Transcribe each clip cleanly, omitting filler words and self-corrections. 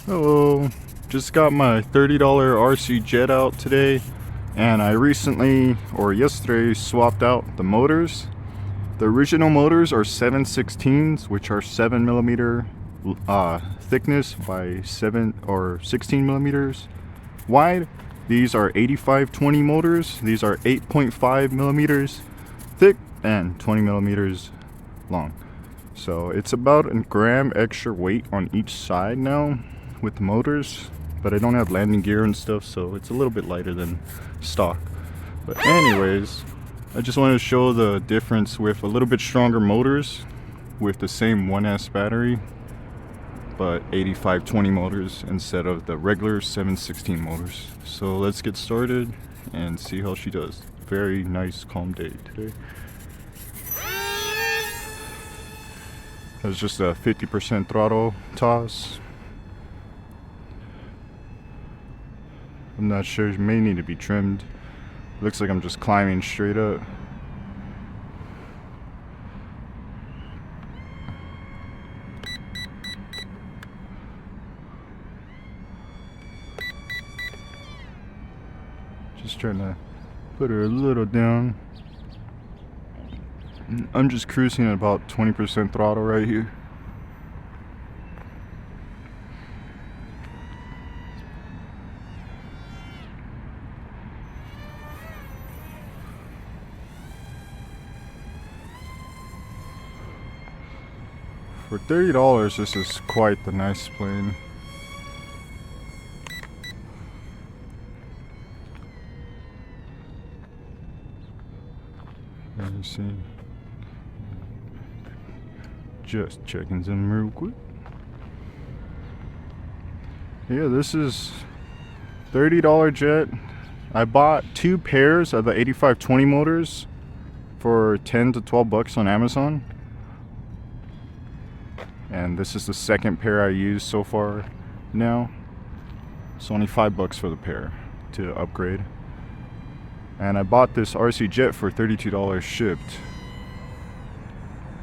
Hello, just got my $30 RC jet out today, and I recently, or yesterday, swapped out the motors. The original motors are 716s, which are 7mm thickness by 7 or 16 millimeters wide. These are 8520 motors. These are 8.5 millimeters thick and 20 millimeters long. So it's about a gram extra weight on each side now with the motors, but I don't have landing gear and stuff, so it's a little bit lighter than stock. But anyways, I just wanted to show the difference with a little bit stronger motors with the same 1S battery, but 8520 motors instead of the regular 716 motors. So let's get started and see how she does. Very nice calm day today. It's just a 50% throttle toss. I'm not sure, it may need to be trimmed. Looks like I'm just climbing straight up. Just trying to put her a little down. I'm just cruising at about 20% throttle right here. For $30, this is quite the nice plane. Let me see. Just checking them real quick. Yeah, this is $30 jet. I bought 2 pairs of the 8520 motors for 10 to 12 bucks on Amazon. And this is the second pair I used so far now. It's only 5 bucks for the pair to upgrade. And I bought this RC jet for $32 shipped.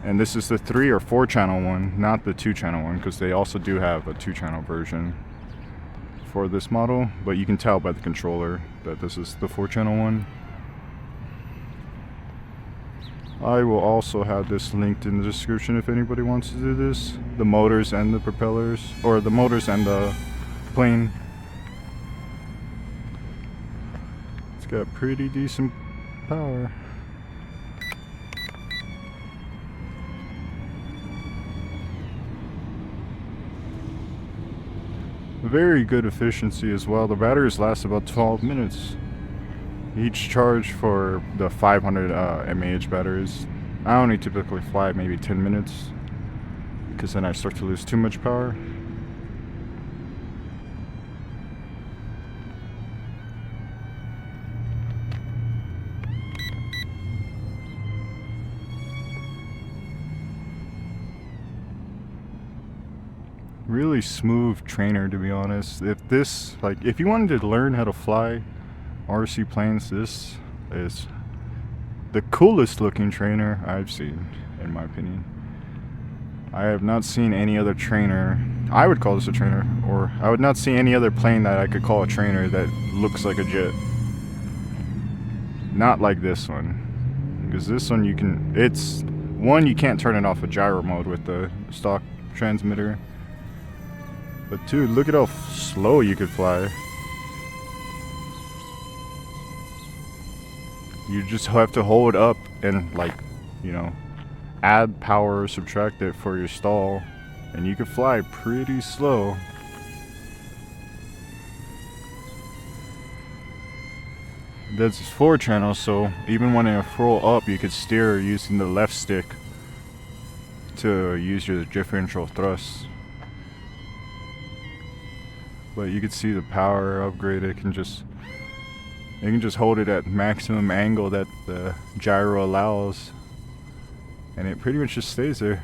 And this is the 3 or 4 channel one, not the 2 channel one, because they also do have a 2 channel version for this model, but you can tell by the controller that this is the 4 channel one. I will also have this linked in the description if anybody wants to do this. The motors and the propellers, or the motors and the plane. It's got pretty decent power. Very good efficiency as well. The batteries last about 12 minutes. Each charge for the 500 mAh batteries. I only typically fly maybe 10 minutes because then I start to lose too much power. Really smooth trainer, to be honest. If you wanted to learn how to fly RC planes, this is the coolest looking trainer I've seen, in my opinion. I have not seen any other trainer, I would call this a trainer, or I would not see any other plane that I could call a trainer that looks like a jet. Not like this one, because this one you can't turn it off a gyro mode with the stock transmitter. But dude, look at how slow you could fly. You just have to hold up and add power or subtract it for your stall, and you can fly pretty slow. That's 4 channels, so even when you're full up, you could steer using the left stick to use your differential thrust. But you can see the power upgrade. You can just hold it at maximum angle that the gyro allows, and it pretty much just stays there.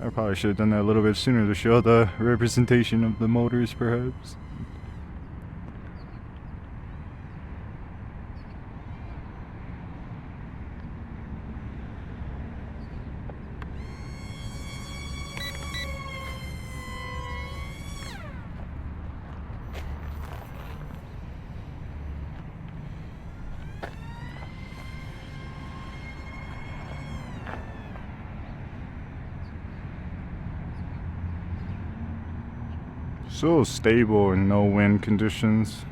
I probably should have done that a little bit sooner to show the representation of the motors, perhaps. So stable in no wind conditions.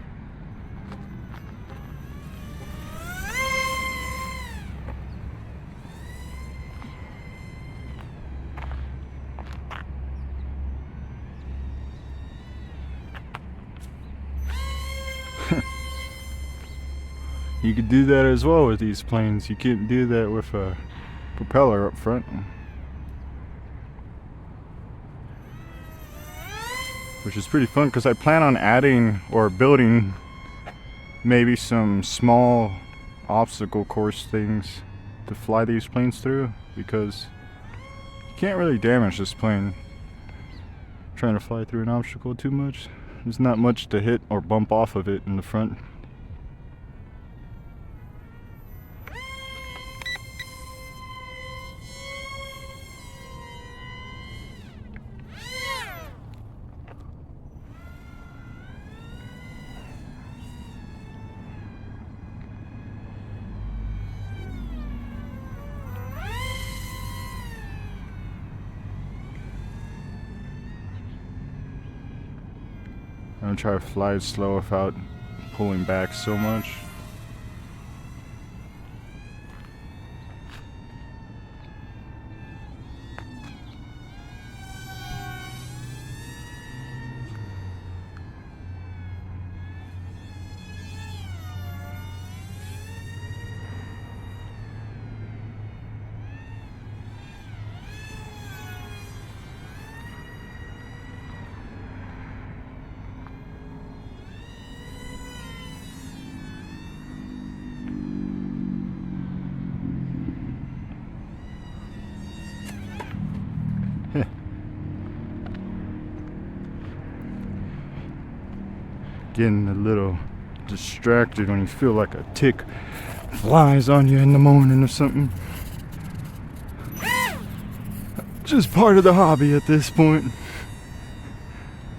You could do that as well with these planes. You can't do that with a propeller up front. Which is pretty fun because I plan on adding or building maybe some small obstacle course things to fly these planes through, because you can't really damage this plane trying to fly through an obstacle too much. There's not much to hit or bump off of it in the front. I'm gonna try to fly it slow without pulling back so much. Getting a little distracted when you feel like a tick flies on you in the morning or something. Just part of the hobby at this point.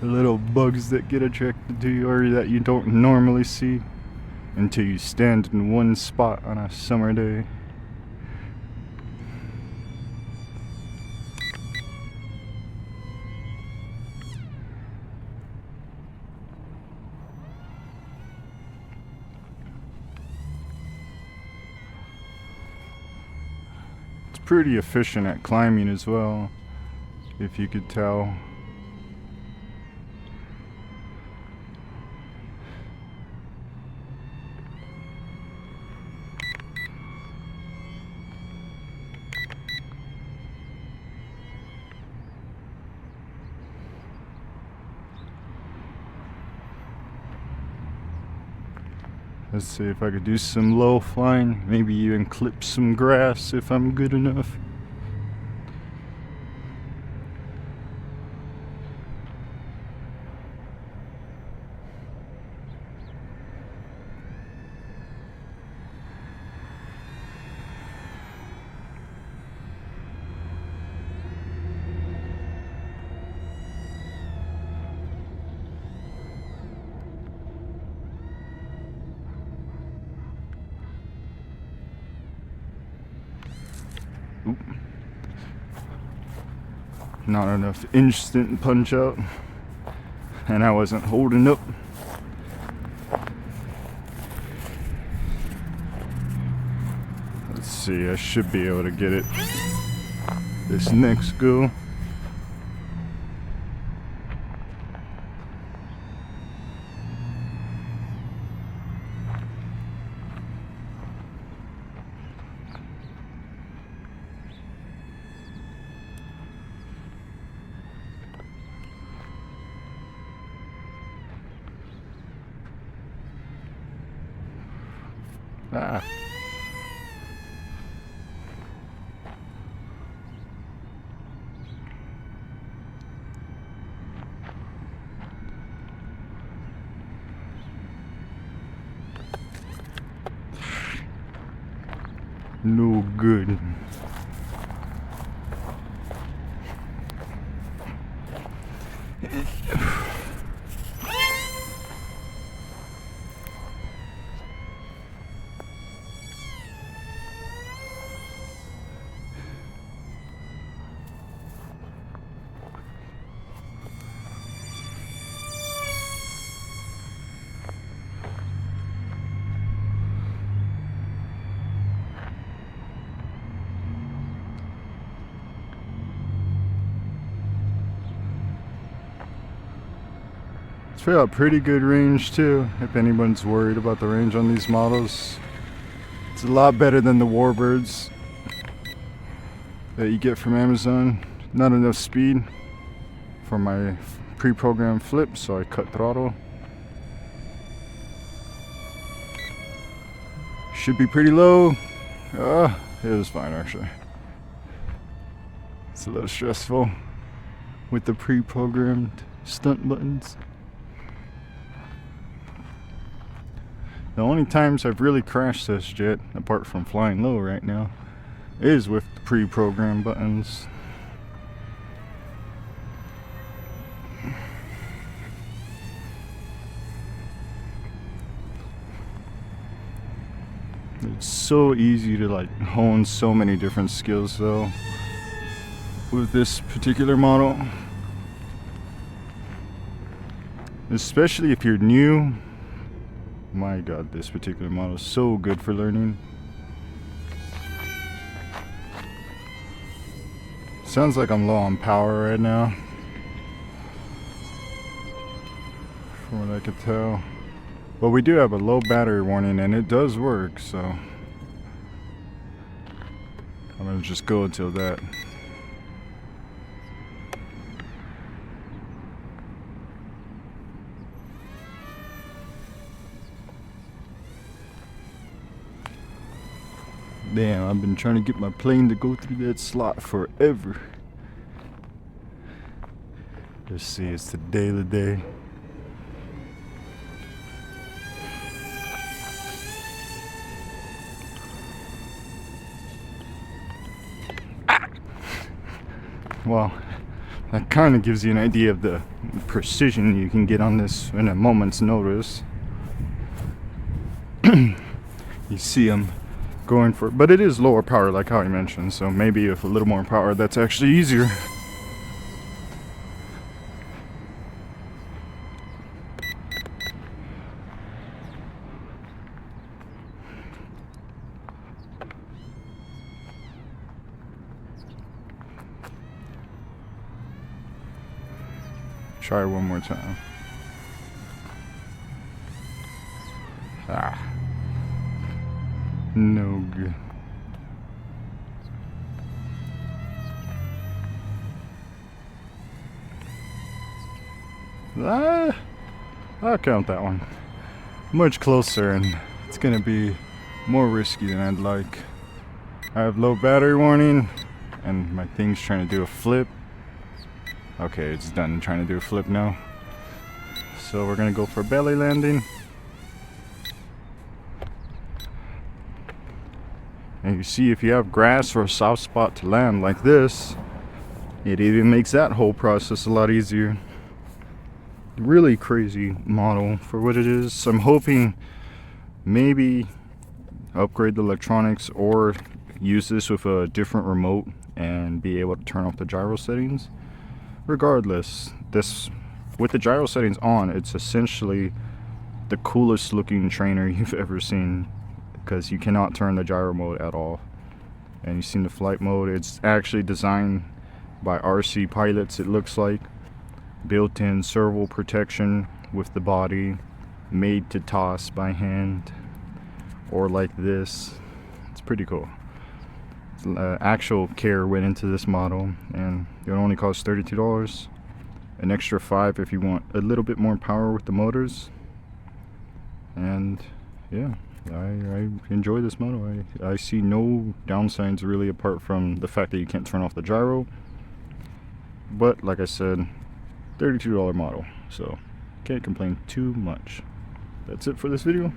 The little bugs that get attracted to you or that you don't normally see until you stand in one spot on a summer day. Pretty efficient at climbing as well, if you could tell. Let's see if I could do some low flying, maybe even clip some grass if I'm good enough. Oop. Not enough instant punch out, and I wasn't holding up. Let's see, I should be able to get it this next go. Ah. No good. It's got pretty good range too, if anyone's worried about the range on these models. It's a lot better than the Warbirds that you get from Amazon. Not enough speed for my pre-programmed flip, so I cut throttle. Should be pretty low. It was fine actually. It's a little stressful with the pre-programmed stunt buttons. The only times I've really crashed this jet, apart from flying low right now, is with the pre-programmed buttons. It's so easy to like hone so many different skills though with this particular model, especially if you're new. My god, this particular model is so good for learning. Sounds like I'm low on power right now, from what I could tell. But we do have a low battery warning and it does work, so I'm gonna just go until that. Damn, I've been trying to get my plane to go through that slot forever. Let's see, it's the day of the day. Well, that kind of gives you an idea of the precision you can get on this in a moment's notice. You see them going for it, but it is lower power like how I mentioned, so maybe with a little more power that's actually easier. Try one more time. No good. I'll count that one. Much closer, and it's gonna be more risky than I'd like. I have low battery warning, and my thing's trying to do a flip. Okay, it's done trying to do a flip now. So we're gonna go for belly landing. And you see, if you have grass or a soft spot to land like this, it even makes that whole process a lot easier. Really crazy model for what it is. So I'm hoping maybe upgrade the electronics or use this with a different remote and be able to turn off the gyro settings. Regardless, this with the gyro settings on, it's essentially the coolest looking trainer you've ever seen, because you cannot turn the gyro mode at all. And you've seen the flight mode. It's actually designed by RC pilots, it looks like. Built-in servo protection with the body, made to toss by hand or like this. It's pretty cool. Actual care went into this model, and it only costs $32. An extra $5 if you want a little bit more power with the motors. And yeah, I enjoy this model. I see no downsides really, apart from the fact that you can't turn off the gyro. But like I said, $32 model, so can't complain too much. That's it for this video.